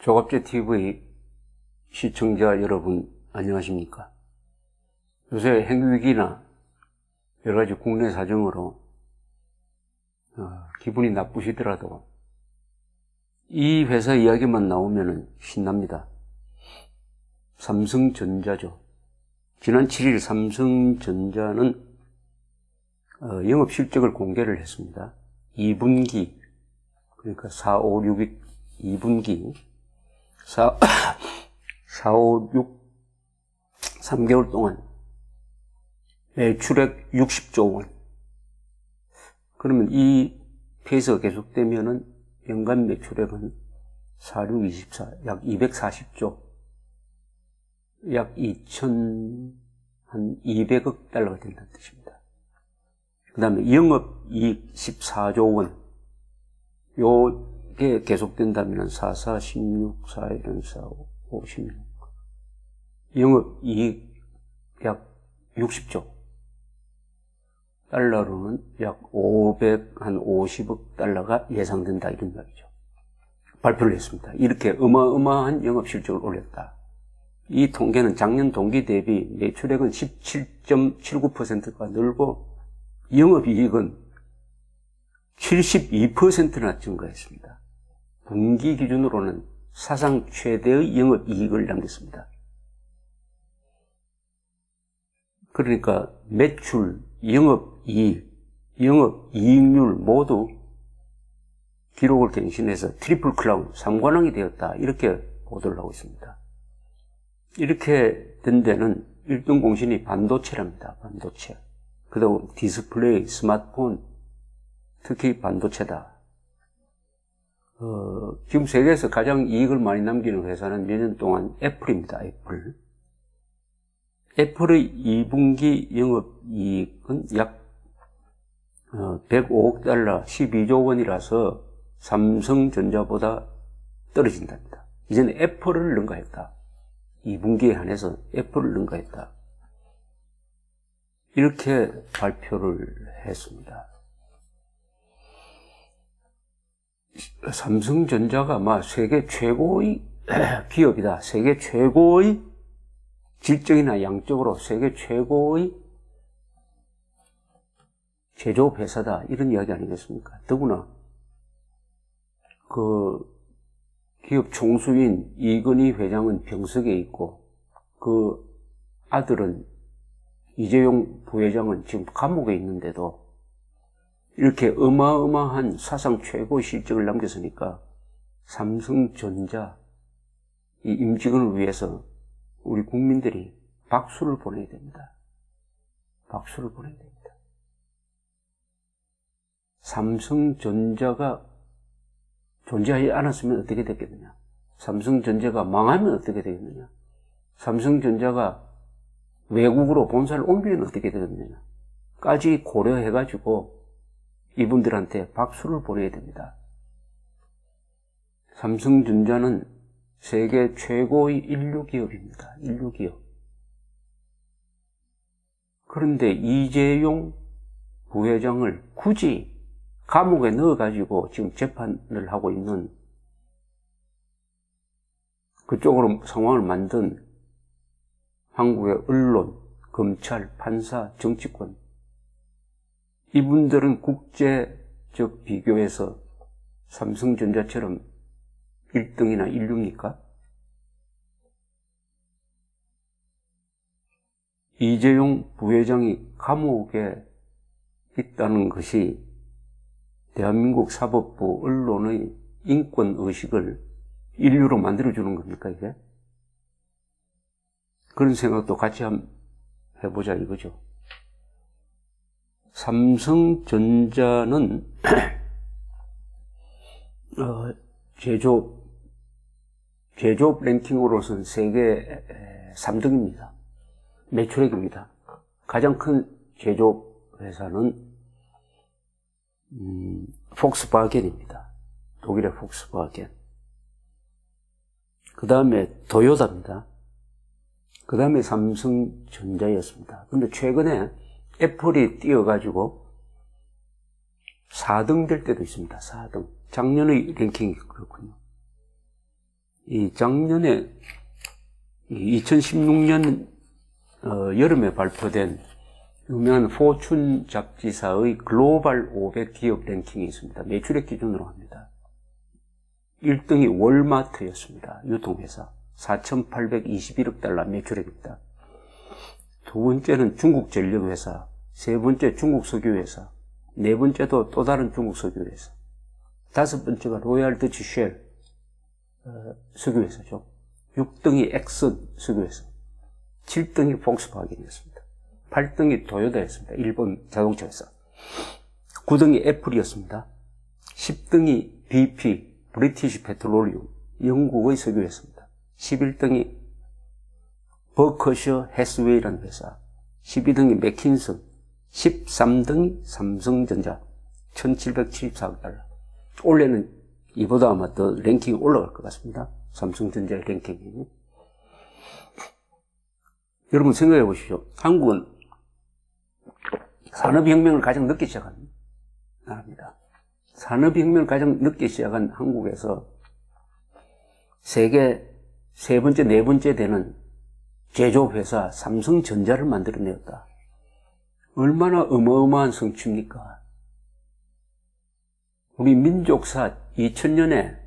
조갑제 TV 시청자 여러분 안녕하십니까? 요새 핵위기나 여러가지 국내 사정으로 기분이 나쁘시더라도 이 회사 이야기만 나오면 신납니다. 삼성전자죠. 지난 7일 삼성전자는 영업실적을 공개를 했습니다. 2분기, 그러니까 4, 5, 6, 2분기 4, 5, 6, 3개월 동안 매출액 60조 원. 그러면 이 페이스가 계속되면은 연간 매출액은 4, 6, 24, 약 240조. 약 2,200억 달러가 된다는 뜻입니다. 그 다음에 영업이익 14조 원. 요게 계속된다면 4, 4, 16, 4, 1, 4, 5, 16. 영업이익 약 60조. 달러로는 약 550억 달러가 예상된다, 이런 이야기죠. 발표를 했습니다. 이렇게 어마어마한 영업실적을 올렸다. 이 통계는 작년 동기 대비 매출액은 17.79%가 늘고 영업이익은 72%나 증가했습니다. 분기 기준으로는 사상 최대의 영업이익을 남겼습니다. 그러니까 매출, 영업이익, 영업이익률 모두 기록을 갱신해서 트리플 크라운, 3관왕이 되었다, 이렇게 보도를 하고 있습니다. 이렇게 된 데는 1등 공신이 반도체랍니다. 반도체. 그다음 디스플레이, 스마트폰, 특히 반도체다. 지금 세계에서 가장 이익을 많이 남기는 회사는 몇 년 동안 애플입니다. 애플. 애플의 2분기 영업이익은 약 105억 달러, 12조 원이라서 삼성전자보다 떨어진답니다. 이제는 애플을 능가했다. 2분기에 한해서 애플을 능가했다. 이렇게 발표를 했습니다. 삼성전자가 아마 세계 최고의 기업이다. 세계 최고의 질적이나 양적으로 세계 최고의 제조업 회사다, 이런 이야기 아니겠습니까? 더구나 그 기업 총수인 이건희 회장은 병석에 있고 그 아들은 이재용 부회장은 지금 감옥에 있는데도 이렇게 어마어마한 사상 최고의 실적을 남겼으니까 삼성전자 이 임직원을 위해서 우리 국민들이 박수를 보내야 됩니다. 박수를 보내야 됩니다. 삼성전자가 존재하지 않았으면 어떻게 됐겠느냐? 삼성전자가 망하면 어떻게 되겠느냐? 삼성전자가 외국으로 본사를 옮기면 어떻게 되겠느냐? 까지 고려해가지고 이분들한테 박수를 보내야 됩니다. 삼성전자는 세계 최고의 인류 기업입니다. 인류 기업. 그런데 이재용 부회장을 굳이 감옥에 넣어가지고 지금 재판을 하고 있는 그쪽으로 상황을 만든 한국의 언론, 검찰, 판사, 정치권, 이분들은 국제적 비교에서 삼성전자처럼 1등이나 1류입니까? 이재용 부회장이 감옥에 있다는 것이 대한민국 사법부 언론의 인권의식을 인류로 만들어주는 겁니까, 이게? 그런 생각도 같이 한번 해보자, 이거죠. 삼성전자는 제조업 랭킹으로서는 세계 3등입니다. 매출액입니다. 가장 큰 제조업 회사는 폭스바겐입니다. 독일의 폭스바겐. 그 다음에 도요타입니다. 그 다음에 삼성전자였습니다. 근데 최근에 애플이 뛰어가지고 4등 될 때도 있습니다. 4등. 작년의 랭킹이 그렇군요. 이 작년에 2016년 여름에 발표된 유명한 포춘 잡지사의 글로벌 500 기업 랭킹이 있습니다. 매출액 기준으로 합니다. 1등이 월마트였습니다. 유통회사. 4,821억 달러 매출액입니다. 두 번째는 중국전력회사, 세 번째 중국석유회사, 네 번째도 또 다른 중국석유회사, 다섯 번째가 로얄 더치 쉘 석유회사죠. 6등이 엑슨 석유회사, 7등이 폭스바겐이었습니다. 8등이 도요타였습니다. 일본 자동차 회사. 9등이 애플이었습니다. 10등이 BP, 브리티시 페트롤리움, 영국의 석유회사입니다. 11등이 버커셔 해스웨이라는 회사, 12등이 맥킨슨, 13등이 삼성전자, 1774억 달러. 올해는 이보다 아마 더 랭킹이 올라갈 것 같습니다. 삼성전자의 랭킹이. 여러분 생각해 보십시오. 한국은 산업혁명을 가장 늦게 시작한 나라입니다. 산업혁명을 가장 늦게 시작한 한국에서 세계 세 번째, 네 번째 되는 제조회사 삼성전자를 만들어내었다. 얼마나 어마어마한 성취입니까? 우리 민족사 2000년에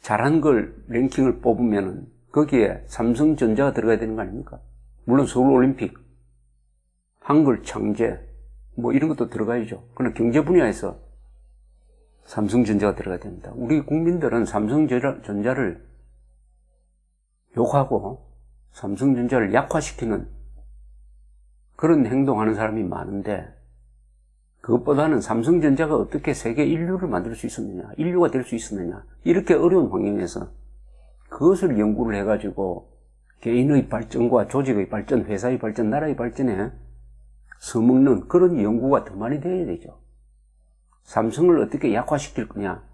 잘한 걸 랭킹을 뽑으면 거기에 삼성전자가 들어가야 되는 거 아닙니까? 물론 서울올림픽, 한글 창제, 뭐 이런 것도 들어가야죠. 그러나 경제 분야에서 삼성전자가 들어가야 됩니다. 우리 국민들은 삼성전자를 욕하고 삼성전자를 약화시키는 그런 행동하는 사람이 많은데, 그것보다는 삼성전자가 어떻게 세계 인류를 만들 수 있었느냐, 인류가 될 수 있었느냐, 이렇게 어려운 환경에서 그것을 연구를 해가지고 개인의 발전과 조직의 발전, 회사의 발전, 나라의 발전에 써먹는 그런 연구가 더 많이 돼야 되죠. 삼성을 어떻게 약화시킬 거냐,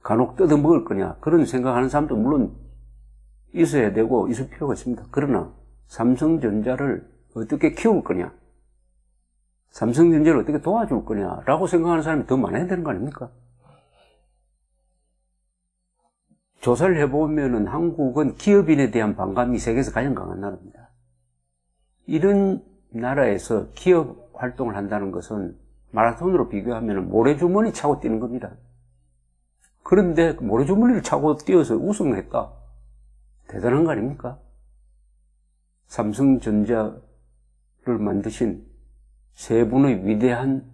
간혹 뜯어먹을 거냐, 그런 생각하는 사람도 물론 있어야 되고 있을 필요가 있습니다. 그러나 삼성전자를 어떻게 키울 거냐, 삼성전자를 어떻게 도와줄 거냐라고 생각하는 사람이 더 많아야 되는 거 아닙니까? 조사를 해보면은 한국은 기업인에 대한 반감이 세계에서 가장 강한 나라입니다. 이런 나라에서 기업 활동을 한다는 것은 마라톤으로 비교하면 모래주머니 차고 뛰는 겁니다. 그런데 모래주머니를 차고 뛰어서 우승을 했다. 대단한 거 아닙니까? 삼성전자를 만드신 세 분의 위대한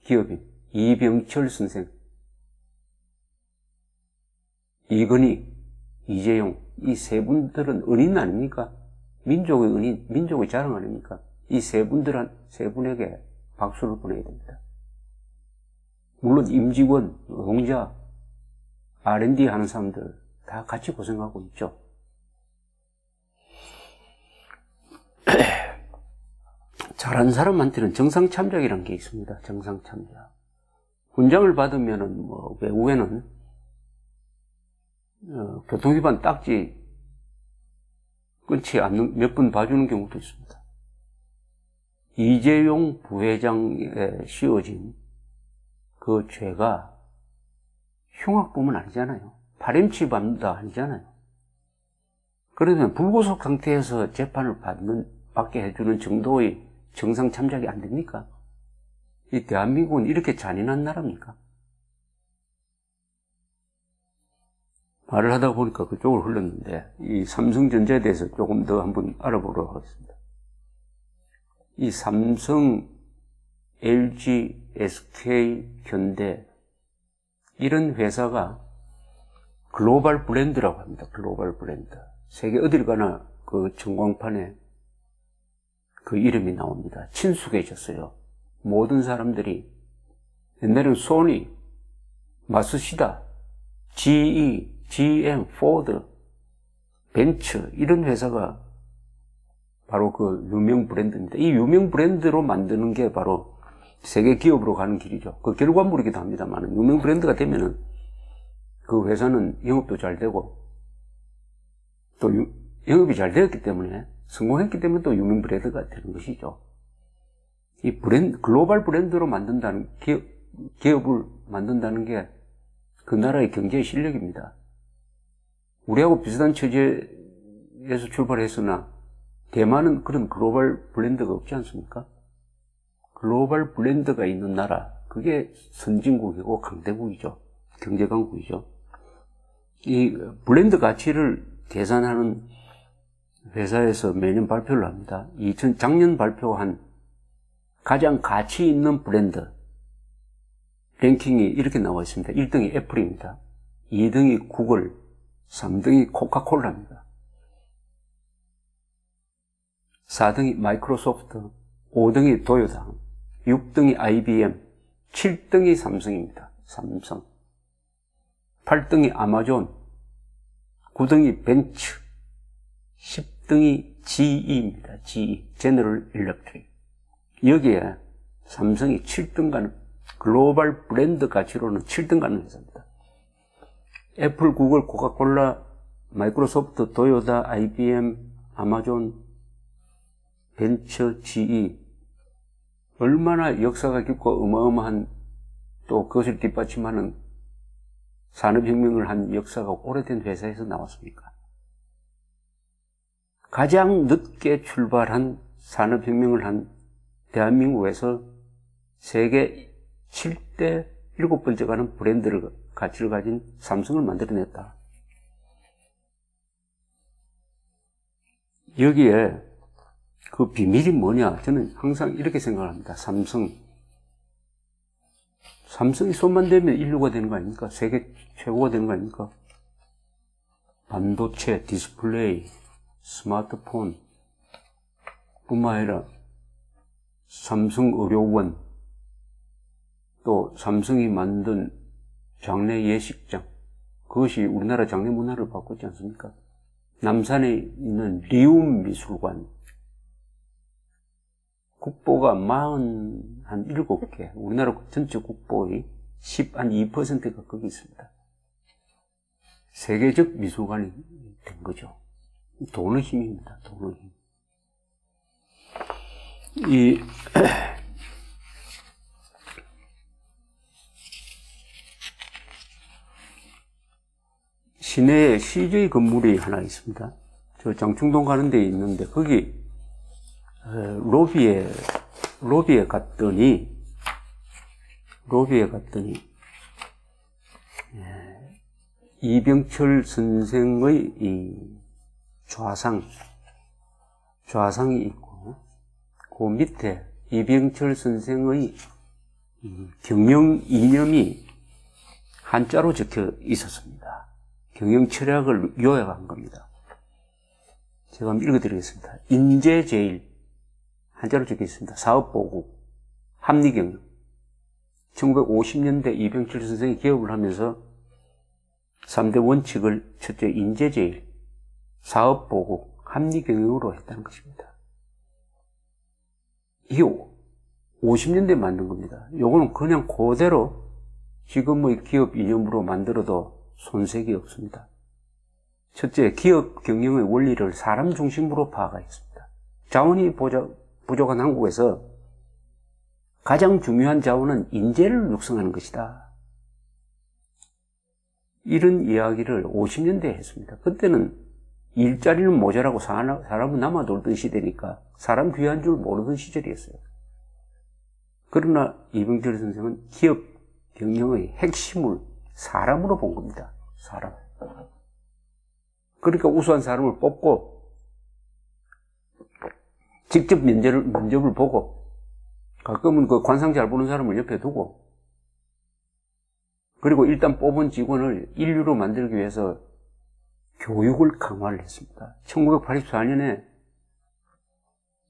기업인 이병철 선생, 이건희, 이재용, 이 세 분들은 은인 아닙니까? 민족의 은인, 민족의 자랑 아닙니까? 이 세 분에게 박수를 보내야 됩니다. 물론 임직원, 노동자, R&D 하는 사람들 다 같이 고생하고 있죠. 잘하는 사람한테는 정상참작이라는 게 있습니다. 정상참작. 훈장을 받으면은 외국에는 교통위반 딱지 끊지 않는 몇 분 봐주는 경우도 있습니다. 이재용 부회장에 씌워진 그 죄가 흉악범은 아니잖아요. 파렴치 반다 아니잖아요. 그러면 불구속 상태에서 재판을 받게 해주는 정도의 정상 참작이 안 됩니까? 이 대한민국은 이렇게 잔인한 나라입니까? 말을 하다 보니까 그쪽으로 흘렀는데, 이 삼성전자에 대해서 조금 더 한번 알아보도록 하겠습니다. 이 삼성, LG, SK, 현대, 이런 회사가 글로벌 브랜드라고 합니다. 글로벌 브랜드. 세계 어딜 가나 그 전광판에 그 이름이 나옵니다. 친숙해졌어요. 모든 사람들이 옛날에는 소니, 마쓰시다, GE, GM, 포드, 벤츠 이런 회사가 바로 그 유명 브랜드입니다. 이 유명 브랜드로 만드는 게 바로 세계 기업으로 가는 길이죠. 그 결과물이기도 합니다만 유명 브랜드가 되면은 그 회사는 영업도 잘 되고 또 영업이 잘 되었기 때문에 성공했기 때문에 또 유명 브랜드가 되는 것이죠. 이 글로벌 브랜드로 만든다는 기업을 만든다는 게 그 나라의 경제 실력입니다. 우리하고 비슷한 처지에서 출발했으나 대만은 그런 글로벌 브랜드가 없지 않습니까? 글로벌 브랜드가 있는 나라, 그게 선진국이고 강대국이죠. 경제 강국이죠. 이 브랜드 가치를 계산하는 회사에서 매년 발표를 합니다. 작년 발표한 가장 가치 있는 브랜드 랭킹이 이렇게 나와 있습니다. 1등이 애플입니다. 2등이 구글, 3등이 코카콜라입니다. 4등이 마이크로소프트, 5등이 도요타, 6등이 IBM, 7등이 삼성입니다. 삼성. 8등이 아마존, 9등이 벤츠, 10등이 GE입니다. GE, 제너럴 일렉트릭. 여기에 삼성이 7등 가는, 글로벌 브랜드 가치로는 7등 가는 회사입니다. 애플, 구글, 코카콜라, 마이크로소프트, 도요타, IBM, 아마존, 벤처, GE. 얼마나 역사가 깊고 어마어마한 또 그것을 뒷받침하는 산업혁명을 한 역사가 오래된 회사에서 나왔습니까? 가장 늦게 출발한 산업혁명을 한 대한민국에서 세계 7대 7번째 가는 브랜드를 가치를 가진 삼성을 만들어냈다. 여기에 그 비밀이 뭐냐? 저는 항상 이렇게 생각합니다. 삼성이 손만 대면 인류가 되는 거 아닙니까? 세계 최고가 되는 거 아닙니까? 반도체, 디스플레이, 스마트폰 뿐만 아니라 삼성의료원, 또 삼성이 만든 장례 예식장, 그것이 우리나라 장례 문화를 바꿨지 않습니까? 남산에 있는 리움 미술관, 국보가 47개, 우리나라 전체 국보의 2%가 거기 있습니다. 세계적 미술관이 된 거죠. 돈의 힘입니다. 돈의 힘. 시내에 CJ 건물이 하나 있습니다. 저 장충동 가는 데 있는데 거기 로비에 갔더니 이병철 선생의 이 좌상이 있고 그 밑에 이병철 선생의 경영 이념이 한자로 적혀 있었습니다. 경영 철학을 요약한 겁니다. 제가 한번 읽어드리겠습니다. 인재제일, 한자로 적혀 있습니다. 사업보국, 합리경영. 1950년대 이병철 선생이 기업을 하면서 3대 원칙을 첫째 인재제일, 사업보국, 합리경영으로 했다는 것입니다. 이게 50년대에 만든 겁니다. 요거는 그냥 그대로 지금의 기업 이념으로 만들어도 손색이 없습니다. 첫째, 기업 경영의 원리를 사람 중심으로 파악하였습니다. 자원이 부족한 한국에서 가장 중요한 자원은 인재를 육성하는 것이다. 이런 이야기를 50년대에 했습니다. 그때는 일자리는 모자라고 사람은 남아돌던 시대니까 사람 귀한 줄 모르던 시절이었어요. 그러나 이병철 선생은 기업 경영의 핵심을 사람으로 본 겁니다. 사람. 그러니까 우수한 사람을 뽑고 직접 면접을 보고 가끔은 그 관상 잘 보는 사람을 옆에 두고 그리고 일단 뽑은 직원을 인류로 만들기 위해서 교육을 강화를 했습니다. 1984년에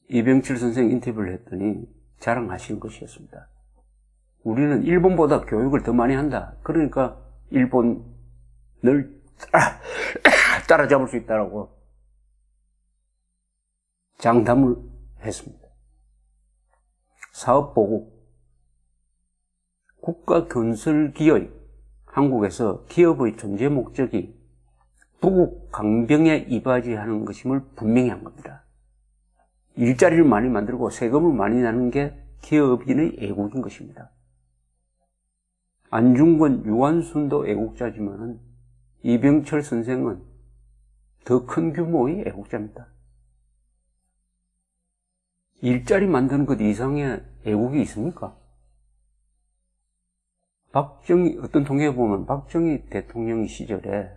이병철 선생 인터뷰를 했더니 자랑하신 것이었습니다. 우리는 일본보다 교육을 더 많이 한다. 그러니까 일본을 따라잡을 수 있다라고 장담을 했습니다. 사업보국, 국가건설기의 한국에서 기업의 존재 목적이 부국 강병에 이바지하는 것임을 분명히 한 겁니다. 일자리를 많이 만들고 세금을 많이 내는 게 기업인의 애국인 것입니다. 안중근, 유한순도 애국자지만은 이병철 선생은 더 큰 규모의 애국자입니다. 일자리 만드는 것 이상의 애국이 있습니까? 어떤 통계에 보면 박정희 대통령 시절에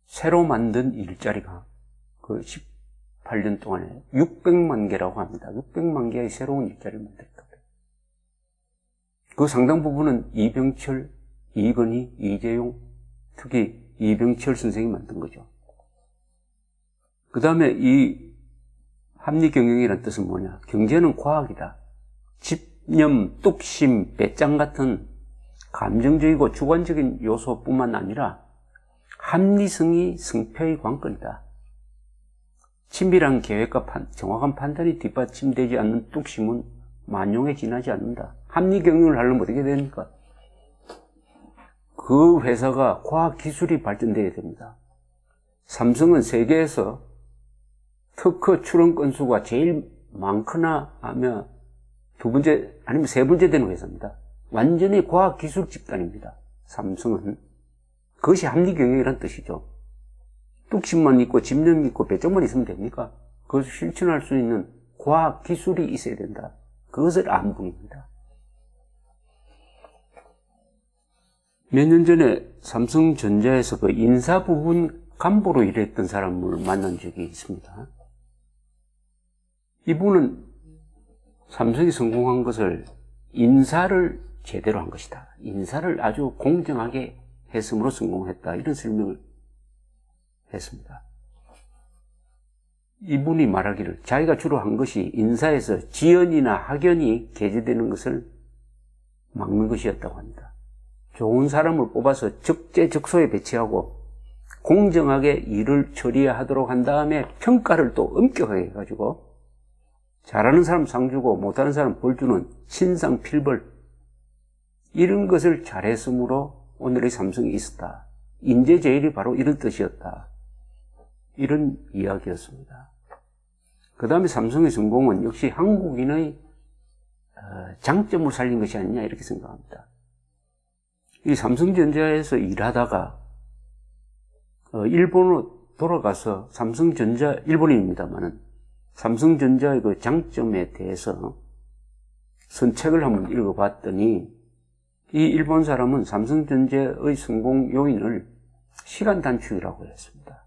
새로 만든 일자리가 그 18년 동안에 600만 개라고 합니다. 600만 개의 새로운 일자리를 만들었다. 그 상당 부분은 이병철, 이건희, 이재용, 특히 이병철 선생이 만든 거죠. 그 다음에 이 합리경영이라는 뜻은 뭐냐? 경제는 과학이다. 집념, 뚝심, 배짱 같은 감정적이고 주관적인 요소뿐만 아니라 합리성이 승패의 관건이다. 친밀한 계획과 정확한 판단이 뒷받침되지 않는 뚝심은 만용에 지나지 않는다. 합리경영을 하려면 어떻게 됩니까? 그 회사가 과학기술이 발전되어야 됩니다. 삼성은 세계에서 특허 출원 건수가 제일 많거나 하면 두 번째 아니면 세 번째 되는 회사입니다. 완전히 과학기술 집단입니다. 삼성은. 그것이 합리경영이라는 뜻이죠. 뚝심만 있고 집념이 있고 배짱만 있으면 됩니까? 그것을 실천할 수 있는 과학기술이 있어야 된다. 그것을 안분입니다. 몇 년 전에 삼성전자에서 그 인사 부분 간부로 일했던 사람을 만난 적이 있습니다. 이분은 삼성이 성공한 것을 인사를 제대로 한 것이다. 인사를 아주 공정하게 했음으로 성공했다. 이런 설명을 했습니다. 이분이 말하기를 자기가 주로 한 것이 인사에서 지연이나 학연이 게재되는 것을 막는 것이었다고 합니다. 좋은 사람을 뽑아서 적재적소에 배치하고 공정하게 일을 처리하도록 한 다음에 평가를 또 엄격하게 해가지고 잘하는 사람 상 주고 못하는 사람 벌 주는 신상필벌, 이런 것을 잘했으므로 오늘의 삼성이 있었다. 인재제일이 바로 이런 뜻이었다. 이런 이야기였습니다. 그 다음에 삼성의 성공은 역시 한국인의 장점을 살린 것이 아니냐 이렇게 생각합니다. 이 삼성전자에서 일하다가 일본으로 돌아가서 삼성전자, 일본인입니다만은 삼성전자의 그 장점에 대해서 선책을 한번 읽어봤더니 이 일본 사람은 삼성전자의 성공 요인을 시간 단축이라고 했습니다.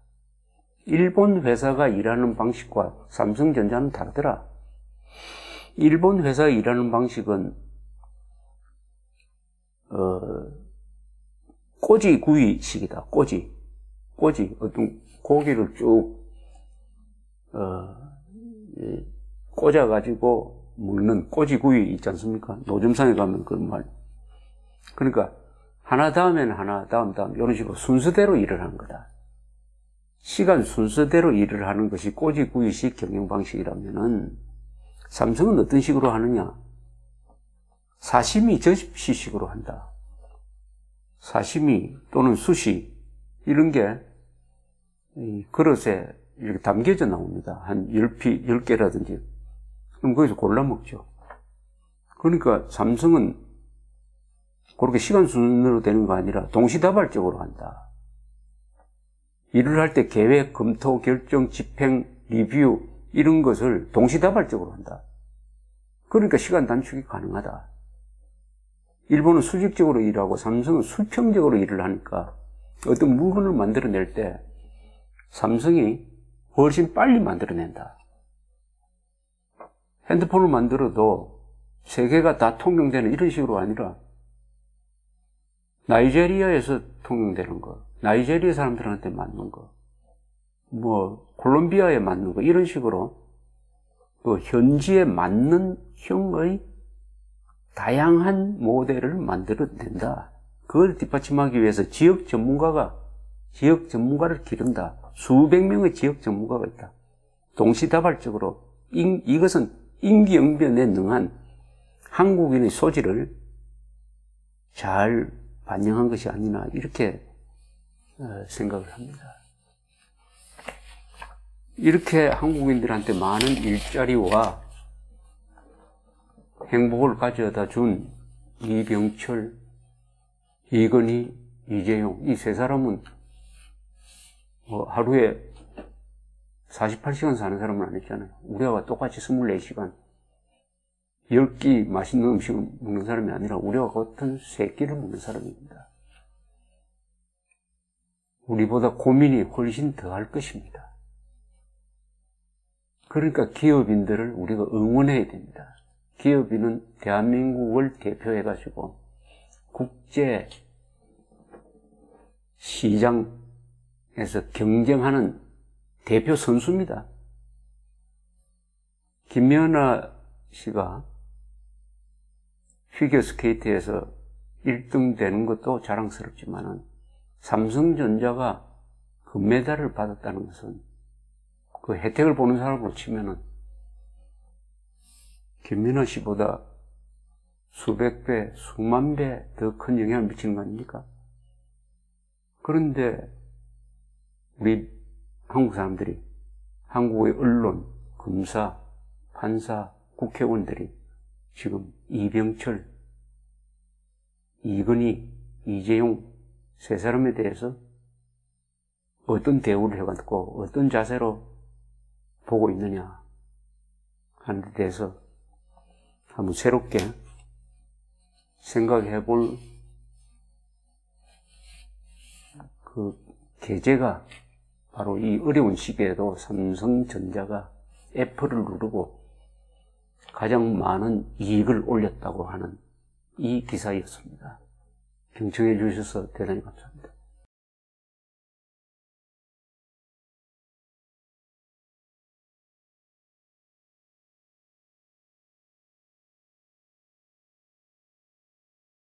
일본 회사가 일하는 방식과 삼성전자는 다르더라. 일본 회사가 일하는 방식은 꼬지구이식이다. 꼬지 어떤 고기를 쭉 꽂아가지고 먹는 꼬지구이 있지 않습니까? 노점상에 가면 그런 말. 그러니까 하나 다음에는 하나, 다음 이런 식으로 순서대로 일을 하는 거다. 시간 순서대로 일을 하는 것이 꼬지구이식 경영 방식이라면은 삼성은 어떤 식으로 하느냐? 사시미 접시식으로 한다. 사시미 또는 수시 이런 게 그릇에 이렇게 담겨져 나옵니다. 한 10개라든지. 그럼 거기서 골라 먹죠. 그러니까 삼성은 그렇게 시간 순으로 되는 거 아니라 동시다발적으로 한다. 일을 할 때 계획, 검토, 결정, 집행, 리뷰 이런 것을 동시다발적으로 한다. 그러니까 시간 단축이 가능하다. 일본은 수직적으로 일하고 삼성은 수평적으로 일을 하니까 어떤 물건을 만들어낼 때 삼성이 훨씬 빨리 만들어낸다. 핸드폰을 만들어도 세계가 다 통용되는 이런 식으로 아니라 나이제리아에서 통용되는 거, 나이제리아 사람들한테 맞는 거, 콜롬비아에 맞는 거 이런 식으로 그 현지에 맞는 형의 다양한 모델을 만들어낸다. 그걸 뒷받침하기 위해서 지역 전문가를 기른다. 수백 명의 지역 전문가가 있다. 동시다발적으로 이것은 임기응변에 능한 한국인의 소질을 잘 반영한 것이 아니나 이렇게 생각을 합니다. 이렇게 한국인들한테 많은 일자리와 행복을 가져다 준 이병철, 이건희, 이재용 이 세 사람은 하루에 48시간 사는 사람은 아니잖아요. 우리와 똑같이 24시간 10끼 맛있는 음식을 먹는 사람이 아니라 우리와 같은 3끼를 먹는 사람입니다. 우리보다 고민이 훨씬 더할 것입니다. 그러니까 기업인들을 우리가 응원해야 됩니다. 기업인은 대한민국을 대표해가지고 국제 시장에서 경쟁하는 대표 선수입니다. 김연아 씨가 피겨스케이트에서 1등 되는 것도 자랑스럽지만은 삼성전자가 금메달을 받았다는 것은 그 혜택을 보는 사람으로 치면은 김연아 씨보다 수백 배, 수만 배 더 큰 영향을 미치는 거 아닙니까? 그런데 우리 한국 사람들이, 한국의 언론, 검사, 판사, 국회의원들이 지금 이병철, 이건희, 이재용 세 사람에 대해서 어떤 대우를 해왔고 어떤 자세로 보고 있느냐 하는 데 대해서 한번 새롭게 생각해 볼 그 계제가 바로 이 어려운 시기에도 삼성전자가 애플을 누르고 가장 많은 이익을 올렸다고 하는 이 기사였습니다. 경청해 주셔서 대단히 감사합니다.